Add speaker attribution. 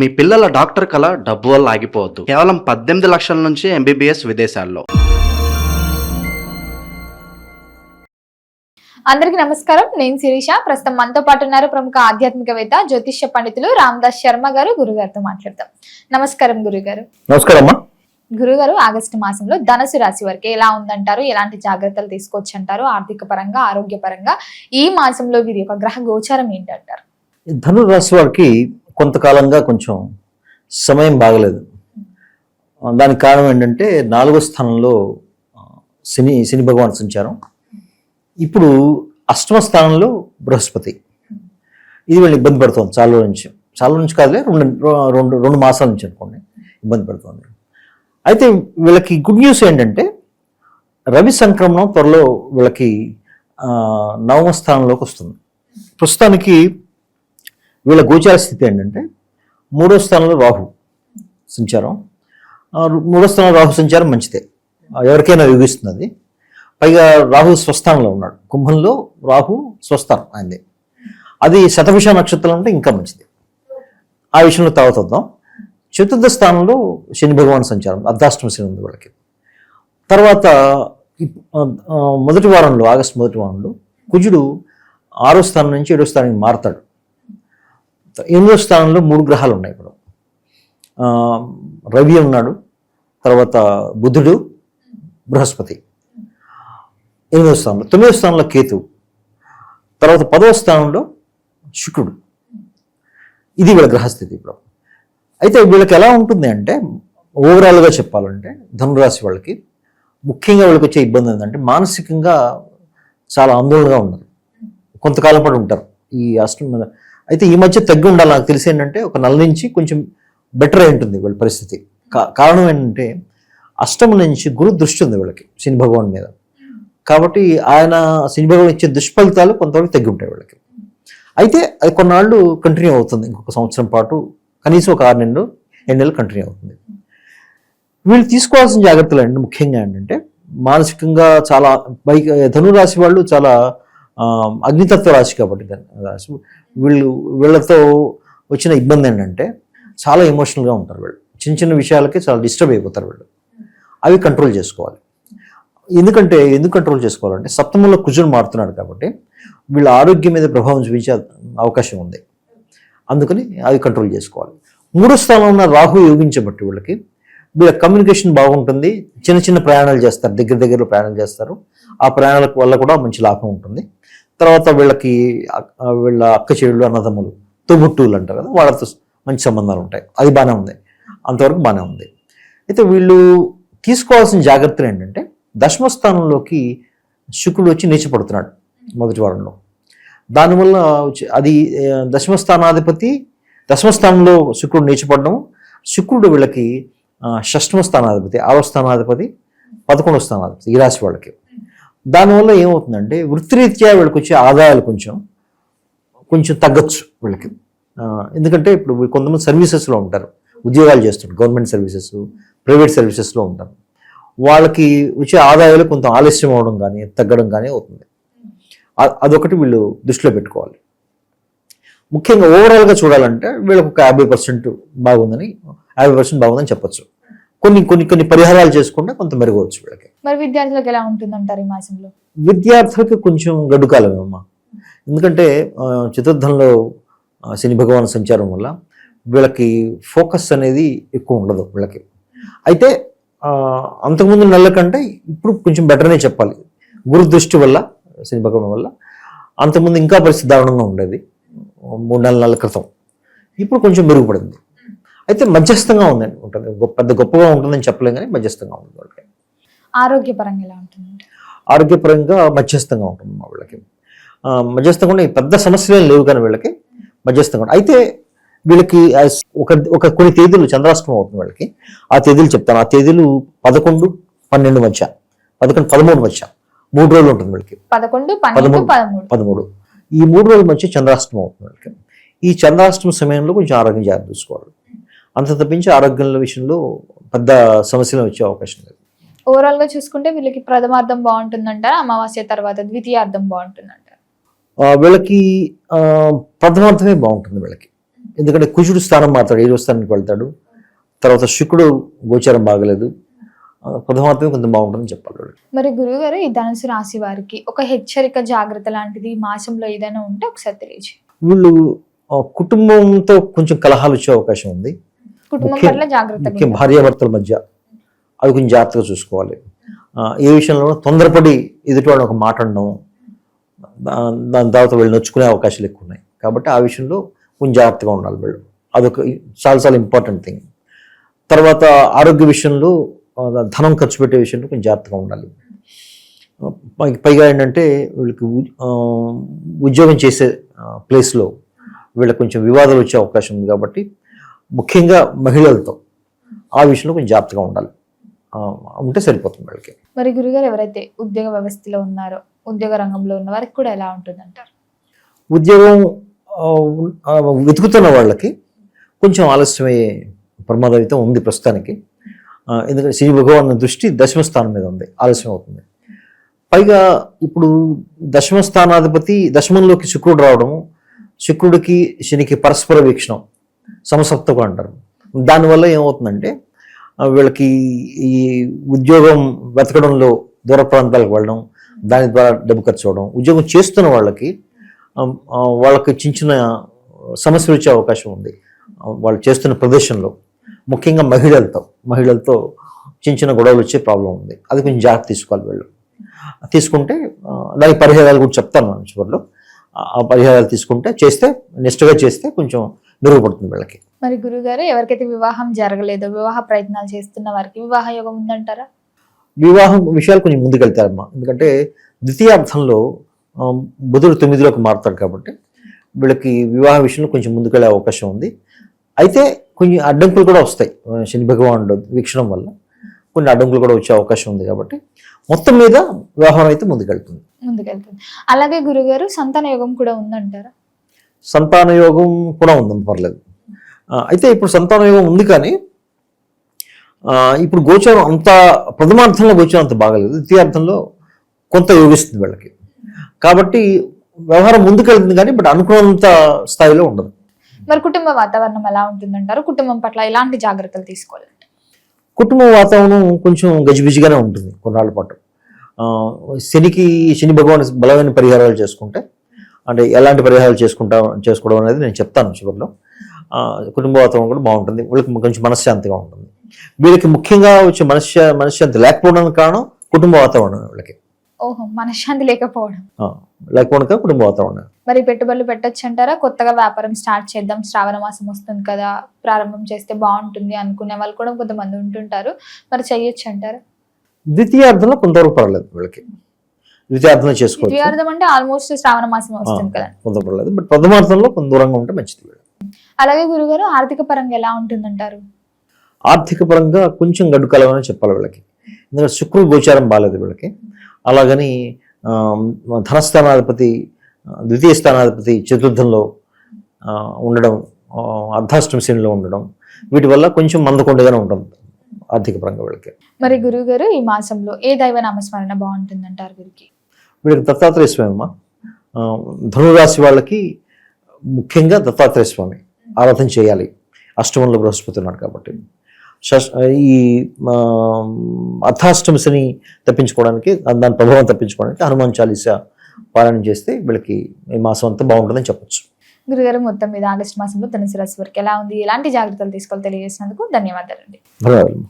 Speaker 1: మీ పిల్లల డాక్టర్ కల డబ్బు వల్ల ఆగిపోవద్దు. కేవలం 18 లక్షల నుంచి MBBS విదేశాల్లో.
Speaker 2: అందరికీ నమస్కారం. నేను శిరీష. ప్రస్తుతం మనతో పాటు ఉన్నారు ప్రముఖ ఆధ్యాత్మికవేత్త, జ్యోతిష్య పండితులు రామదాస్ శర్మ గారు. గురుగారితో మాట్లాడతాం. నమస్కారం గురుగారు.
Speaker 3: నమస్కారం.
Speaker 2: గురుగారు, ఆగస్టు మాసంలో ధనుసు రాశి వారికి ఎలా ఉందంటారు? ఎలాంటి జాగ్రత్తలు తీసుకోవచ్చు అంటారు? ఆర్థిక పరంగా, ఆరోగ్యపరంగా ఈ మాసంలో వీరి యొక్క గ్రహ గోచారం ఏంటంటారు?
Speaker 3: ధను రాశి వారికి కొంతకాలంగా కొంచెం సమయం బాగలేదు. దానికి కారణం ఏంటంటే 4వ స్థానంలో శని భగవాన్ సంచారం. ఇప్పుడు 8వ స్థానంలో బృహస్పతి. ఇది వీళ్ళు ఇబ్బంది పడుతుంది చాలా నుంచి కాదులే, రెండు మాసాల నుంచి అనుకోండి ఇబ్బంది పడుతుంది. అయితే వీళ్ళకి గుడ్ న్యూస్ ఏంటంటే రవి సంక్రమణం త్వరలో వీళ్ళకి 9వ స్థానంలోకి వస్తుంది. ప్రస్తుతానికి వీళ్ళ గోచార స్థితి ఏంటంటే 3వ స్థానంలో రాహు సంచారం. 3వ స్థానంలో రాహు సంచారం మంచిదే, ఎవరికైనా యోగిస్తుంది అది. పైగా రాహు స్వస్థానంలో ఉన్నాడు, కుంభంలో రాహు స్వస్థానం ఆయనది. అది శతభిష నక్షత్రం అంటే ఇంకా మంచిది. ఆ విషయంలో తర్వాత వద్దాం. 4వ స్థానంలో శని భగవాన్ సంచారం, అర్ధాష్టమ శని ఉంది వాళ్ళకి. తర్వాత మొదటి వారంలో, ఆగస్టు మొదటి వారంలో కుజుడు 6వ స్థానం నుంచి 7వ స్థానానికి మారుతాడు. 8వ స్థానంలో 3 గ్రహాలు ఉన్నాయి ఇప్పుడు. రవి ఉన్నాడు, తర్వాత బుధుడు, బృహస్పతి 8వ స్థానంలో. 9వ స్థానంలో కేతు, తర్వాత 10వ స్థానంలో శుక్రుడు. ఇది వీళ్ళ గ్రహస్థితి ఇప్పుడు. అయితే వీళ్ళకి ఎలా ఉంటుంది అంటే, ఓవరాల్గా చెప్పాలంటే ధనురాశి వాళ్ళకి ముఖ్యంగా వీళ్ళకి వచ్చే ఇబ్బంది ఏంటంటే మానసికంగా చాలా ఆందోళనగా ఉన్నారు. కొంతకాలం పాటు ఉంటారు ఈ అష్టమ. అయితే ఈ మధ్య తగ్గి ఉండాలి. నాకు తెలిసి ఏంటంటే ఒక నెల నుంచి కొంచెం బెటర్ అయి ఉంటుంది వీళ్ళ పరిస్థితి. కారణం ఏంటంటే అష్టమ నుంచి గురు దృష్టి ఉంది వీళ్ళకి శని భగవాన్ మీద. కాబట్టి ఆయన శని భగవాన్ ఇచ్చే దుష్ఫలితాలు కొంతవరకు తగ్గి ఉంటాయి వీళ్ళకి. అయితే అది కొన్నాళ్ళు కంటిన్యూ అవుతుంది, ఇంకొక సంవత్సరం పాటు, కనీసం ఒక 6 నెలలు 8 నెలలు కంటిన్యూ అవుతుంది. వీళ్ళు తీసుకోవాల్సిన జాగ్రత్తలు అండి ముఖ్యంగా ఏంటంటే మానసికంగా చాలా ధనురాశి వాళ్ళు చాలా అగ్నితత్వ రాశి కాబట్టి రాశి వీళ్ళతో వచ్చిన ఇబ్బంది ఏంటంటే చాలా ఎమోషనల్గా ఉంటారు వీళ్ళు. చిన్న విషయాలకే చాలా డిస్టర్బ్ అయిపోతారు వీళ్ళు. అవి కంట్రోల్ చేసుకోవాలి. ఎందుకు కంట్రోల్ చేసుకోవాలంటే సప్తమంలో కుజుడు మారుతున్నాడు కాబట్టి వీళ్ళ ఆరోగ్యం మీద ప్రభావం చూపించే అవకాశం ఉంది. అందుకని అవి కంట్రోల్ చేసుకోవాలి. 3వ స్థానంలో ఉన్న రాహు యోగించబట్టి వీళ్ళ కమ్యూనికేషన్ బాగుంటుంది. చిన్న ప్రయాణాలు చేస్తారు, దగ్గరలో ప్రయాణాలు చేస్తారు. ఆ ప్రయాణాల వల్ల కూడా మంచి లాభం ఉంటుంది. తర్వాత వీళ్ళ అక్క చెల్లెళ్ళు, అన్నదమ్ములు, తోబుట్టువులు అంటారు కదా, వాళ్ళతో మంచి సంబంధాలు ఉంటాయి. అది బాగానే ఉంది, అంతవరకు బాగానే ఉంది. అయితే వీళ్ళు తీసుకోవాల్సిన జాగ్రత్తలు ఏంటంటే 10వ స్థానంలోకి శుక్రుడు వచ్చి నీచపడుతున్నాడు మొదటి వారంలో. దానివల్ల అది 10వ స్థానాధిపతి, 10వ స్థానంలో శుక్రుడు నీచపడడం. శుక్రుడు వీళ్ళకి 6వ స్థానాధిపతి, 6వ స్థానాధిపతి, 11వ స్థానాధిపతి ఈ రాశి వాళ్ళకి. దానివల్ల ఏమవుతుందంటే వృత్తిరీత్యా వీళ్ళకి వచ్చే ఆదాయాలు కొంచెం తగ్గచ్చు వీళ్ళకి. ఎందుకంటే ఇప్పుడు కొంతమంది సర్వీసెస్లో ఉంటారు, ఉద్యోగాలు చేస్తుంటారు, గవర్నమెంట్ సర్వీసెస్, ప్రైవేట్ సర్వీసెస్లో ఉంటారు. వాళ్ళకి వచ్చే ఆదాయాలు కొంత ఆలస్యం అవడం కానీ తగ్గడం కానీ అవుతుంది. అదొకటి వీళ్ళు దృష్టిలో పెట్టుకోవాలి. ముఖ్యంగా ఓవరాల్గా చూడాలంటే వీళ్ళకి ఒక 50% బాగుందని 50% బాగుందని చెప్పచ్చు. కొన్ని పరిహారాలు చేసుకుంటే కొంత మెరుగవచ్చు వీళ్ళకి.
Speaker 2: మరి విద్యార్థులకు ఎలా ఉంటుందంటారు ఈ మాసంలో?
Speaker 3: విద్యార్థులకి కొంచెం గడ్డు కాలమేమ్మా. ఎందుకంటే చతుర్థంలో శని భగవాన్ సంచారం వల్ల వీళ్ళకి ఫోకస్ అనేది ఎక్కువ ఉండదు వీళ్ళకి. అయితే అంతకుముందు నెలల కంటే ఇప్పుడు కొంచెం బెటర్నే చెప్పాలి. గురు దృష్టి వల్ల, శని భగవాన్ వల్ల. అంతకుముందు ఇంకా పరిస్థితి దారుణంగా ఉండేది 3-4 నెలల క్రితం. ఇప్పుడు కొంచెం మెరుగుపడింది. అయితే మధ్యస్థంగా ఉందండి, ఉంటుంది. పెద్ద గొప్పగా ఉంటుందని చెప్పలేం కానీ మధ్యస్థంగా ఉంది వాళ్ళకి.
Speaker 2: ఆరోగ్యపరంగా ఎలా ఉంటుంది?
Speaker 3: ఆరోగ్యపరంగా మధ్యస్థంగా ఉంటుంది మా వీళ్ళకి. మధ్యస్థంగా ఉండే పెద్ద సమస్యలు ఏం లేవు కానీ వీళ్ళకి మధ్యస్థంగా. అయితే వీళ్ళకి ఒక కొన్ని తేదీలు చంద్రాష్టమం అవుతుంది వాళ్ళకి. ఆ తేదీలు చెప్తాను. ఆ తేదీలు 11, 12 మధ్య, 11, 13 మధ్య 3 రోజులు ఉంటుంది వీళ్ళకి.
Speaker 2: 11, 12, 13
Speaker 3: ఈ 3 రోజుల మధ్య చంద్రాష్టమం అవుతుంది వాళ్ళకి. ఈ చంద్రాష్టమ సమయంలో కొంచెం ఆరోగ్యం జాగ్రత్త చూసుకోవాలి. అంత తప్పించి ఆరోగ్యం విషయంలో పెద్ద సమస్యలు వచ్చే అవకాశం లేదు.
Speaker 2: ఓవరాల్ గా చూసుకుంటే వీళ్ళకి ప్రథమార్థం బాగుంటుందంటారా, అమావాస్య తర్వాత ద్వితీయార్థం బాగుంటుందంటారా?
Speaker 3: వీళ్ళకి ప్రథమార్థమే బాగుంటుంది వీళ్ళకి. ఎందుకంటే కుజుడు స్థానం మాత్రం 7వ స్థానానికి వెళ్తాడు. తర్వాత శుక్రుడు గోచారం బాగలేదు. ప్రథమార్థమే కొంచెం బాగుంటుందని చెప్పాలి వాళ్ళు.
Speaker 2: మరి గురువు గారు ఈ ధనుసు రాశి వారికి ఒక హెచ్చరిక జాగ్రత్త లాంటిది ఈ మాసంలో ఏదైనా ఉంటే ఒకసారి తెలియజేయండి.
Speaker 3: వీళ్ళు కుటుంబంతో కొంచెం కలహాలు వచ్చే అవకాశం ఉంది.
Speaker 2: కుటుంబం పట్ల జాగ్రత్తగా
Speaker 3: ముఖ్యం
Speaker 2: ఉండాలి.
Speaker 3: భార్యాభర్తల మధ్య అవి కొంచెం జాగ్రత్తగా చూసుకోవాలి. ఏ విషయంలో తొందరపడి ఎదుటివాడు ఒక మాట అనడం, దాని తర్వాత వీళ్ళు నొచ్చుకునే అవకాశాలు ఎక్కువ ఉన్నాయి. కాబట్టి ఆ విషయంలో కొంచెం జాగ్రత్తగా ఉండాలి వీళ్ళు. అదొక చాలా చాలా ఇంపార్టెంట్ థింగ్. తర్వాత ఆరోగ్య విషయంలో ధనం ఖర్చు పెట్టే విషయంలో కొంచెం జాగ్రత్తగా ఉండాలి. పైగా ఏంటంటే వీళ్ళకి ఉద్యోగం చేసే ప్లేస్లో వీళ్ళకి కొంచెం వివాదాలు వచ్చే అవకాశం ఉంది. కాబట్టి ముఖ్యంగా మహిళలతో ఆ విషయంలో కొంచెం జాగ్రత్తగా ఉండాలి. ఉంటే సరిపోతుంది వాళ్ళకి.
Speaker 2: మరి గురుగారు ఎవరైతే ఉద్యోగ వ్యవస్థలో ఉన్నారో, ఉద్యోగ రంగంలో ఉన్న వారికి కూడా ఎలా ఉంటుంది అంటారు?
Speaker 3: ఉద్యోగం వెతుకుతున్న వాళ్ళకి కొంచెం ఆలస్యమయ్యే ప్రమాదం అయితే ఉంది ప్రస్తుతానికి. ఎందుకంటే శని భగవాన్ దృష్టి 10వ స్థానం మీద ఉంది, ఆలస్యం అవుతుంది. పైగా ఇప్పుడు 10వ స్థానాధిపతి 10మంలోకి శుక్రుడు రావడం, శుక్రుడికి శనికి పరస్పర వీక్షణం, సమసప్తకం అంటారు. దానివల్ల ఏమవుతుందంటే వీళ్ళకి ఈ ఉద్యోగం వెతకడంలో దూర ప్రాంతాలకు వెళ్ళడం, దాని ద్వారా డబ్బు ఖర్చు అవడం, ఉద్యోగం చేస్తున్న వాళ్ళకి చిన్న చిన్న సమస్యలు వచ్చే అవకాశం ఉంది. వాళ్ళు చేస్తున్న ప్రదేశంలో ముఖ్యంగా మహిళలతో చిన్న చిన్న గొడవలు వచ్చే ప్రాబ్లం ఉంది. అది కొంచెం జాగ్రత్త తీసుకోవాలి వీళ్ళు. తీసుకుంటే దానికి పరిహారాలు కూడా చెప్తాను మనం చివరిలో. ఆ పరిహారాలు తీసుకుంటే నిష్ఠగా చేస్తే కొంచెం మెరుగుపడుతుంది వీళ్ళకి.
Speaker 2: మరి గురుగారు ఎవరికైతే వివాహం జరగలేదో, వివాహ ప్రయత్నాలు చేస్తున్న వారికి వివాహ యోగం ఉందంటారా?
Speaker 3: వివాహం విషయాలు కొంచెం ముందుకెళ్తారమ్మా. ఎందుకంటే ద్వితీయార్థంలో బుధుడు 9లోకి మారుతాడు కాబట్టి వీళ్ళకి వివాహ విషయంలో కొంచెం ముందుకెళ్ళే అవకాశం ఉంది. అయితే కొన్ని అడ్డంకులు కూడా వస్తాయి. శని భగవానుడు వీక్షణం వల్ల కొన్ని అడ్డంకులు కూడా వచ్చే అవకాశం ఉంది. కాబట్టి మొత్తం మీద వ్యవహారం అయితే ముందుకెళ్తుంది.
Speaker 2: అలాగే గురుగారు సంతాన యోగం కూడా ఉందంటారా?
Speaker 3: సంతాన యోగం కూడా ఉందని పర్లేదు. అయితే ఇప్పుడు సంతాన యోగం ఉంది, కానీ ఇప్పుడు గోచారం అంత ప్రథమార్థంలో గోచారం అంత బాగలేదు. ద్వితీయార్థంలో కొంత యోగిస్తుంది వీళ్ళకి. కాబట్టి వ్యవహారం ముందుకెళ్తుంది, కానీ బట్ అనుకున్నంత స్థాయిలో ఉండదు.
Speaker 2: మరి కుటుంబ వాతావరణం ఎలా ఉంటుందంటారు? కుటుంబం పట్ల ఎలాంటి జాగ్రత్తలు తీసుకోవాలి?
Speaker 3: కుటుంబ వాతావరణం కొంచెం గజిబిజిగానే ఉంటుంది కొన్నాళ్ళ పాటు. శని భగవాన్ బలమైన పరిహారాలు చేసుకుంటే, అంటే ఎలాంటి పరిహారాలు చేసుకోవడం అనేది నేను చెప్తాను చివరిలో. కుటుంబ వాతావరణం కూడా బాగుంటుంది. వీళ్ళకి కొంచెం మనశ్శాంతిగా ఉంటుంది. వీళ్ళకి ముఖ్యంగా వచ్చే మనశ్శాంతి లేకపోవడానికి కారణం కుటుంబ వాతావరణం. వీళ్ళకి
Speaker 2: మనశ్శాంతి లేకపోవడం
Speaker 3: కుటుంబ వాతావరణం.
Speaker 2: మరి పెట్టుబడులు పెట్టొచ్చు అంటారా? కొత్తగా వ్యాపారం స్టార్ట్ చేద్దాం, శ్రావణ మాసం వస్తుంది కదా, ప్రారంభం చేస్తే బాగుంటుంది అనుకునే వాళ్ళు కూడా కొంతమంది ఉంటుంటారు. మరి చెయ్యొచ్చు అంటారా?
Speaker 3: ద్వితీయార్థంలో కొంతవరకు పర్లేదు వీళ్ళకి. ద్వితీయార్థంలో చేసుకోవచ్చు.
Speaker 2: ద్వితీయార్థం అంటే ఆల్మోస్ట్ శ్రావణ మాసం వస్తుంది కదా,
Speaker 3: కొంత పర్లేదు. బట్ ప్రథమార్థంలో కొంత దూరంగా ఉంటే మంచిది.
Speaker 2: అలాగే గురుగారు ఆర్థిక పరంగా ఎలా ఉంటుందంటారు?
Speaker 3: ఆర్థిక పరంగా కొంచెం గడ్డుకాలమని చెప్పాలి వీళ్ళకి. ఎందుకంటే శుక్రుడు గోచారం బాగాలేదు వీళ్ళకి. అలాగని ధనస్థానాధిపతి ద్వితీయ స్థానాధిపతి చతుర్థంలో ఉండడం, అర్ధాష్టమి శ్రేణిలో ఉండడం, వీటి వల్ల కొంచెం మందకొండగానే ఉంటుంది ఆర్థిక పరంగా వీళ్ళకి.
Speaker 2: మరి గురువు గారు ఈ మాసంలో ఏ దైవ నామస్మరణ బాగుంటుందంటారు వీరికి?
Speaker 3: వీళ్ళకి దత్తాత్రేయ స్వామి అమ్మ. ధనురాశి వాళ్ళకి ముఖ్యంగా దత్తాత్రేయ స్వామి ఆరాధన చేయాలి. అష్టమంలో బృహస్పతి ఉన్నాడు కాబట్టి. ఈ అర్ధాష్టమి శని తప్పించుకోవడానికి, దాని ప్రభావం తప్పించుకోవడానికి హనుమాన్ చాలీసా పారాయణం చేస్తే వీళ్ళకి ఈ మాసం అంతా బాగుంటుందని చెప్పొచ్చు.
Speaker 2: గురుగారు మొత్తం మీద ఆగస్టు మాసంలో ధనుసు రాశి వారికి ఎలా ఉంది, ఎలాంటి జాగ్రత్తలు తీసుకోవాలి తెలియజేసినందుకు ధన్యవాదాలండి.
Speaker 3: ధన్యవాదాలు.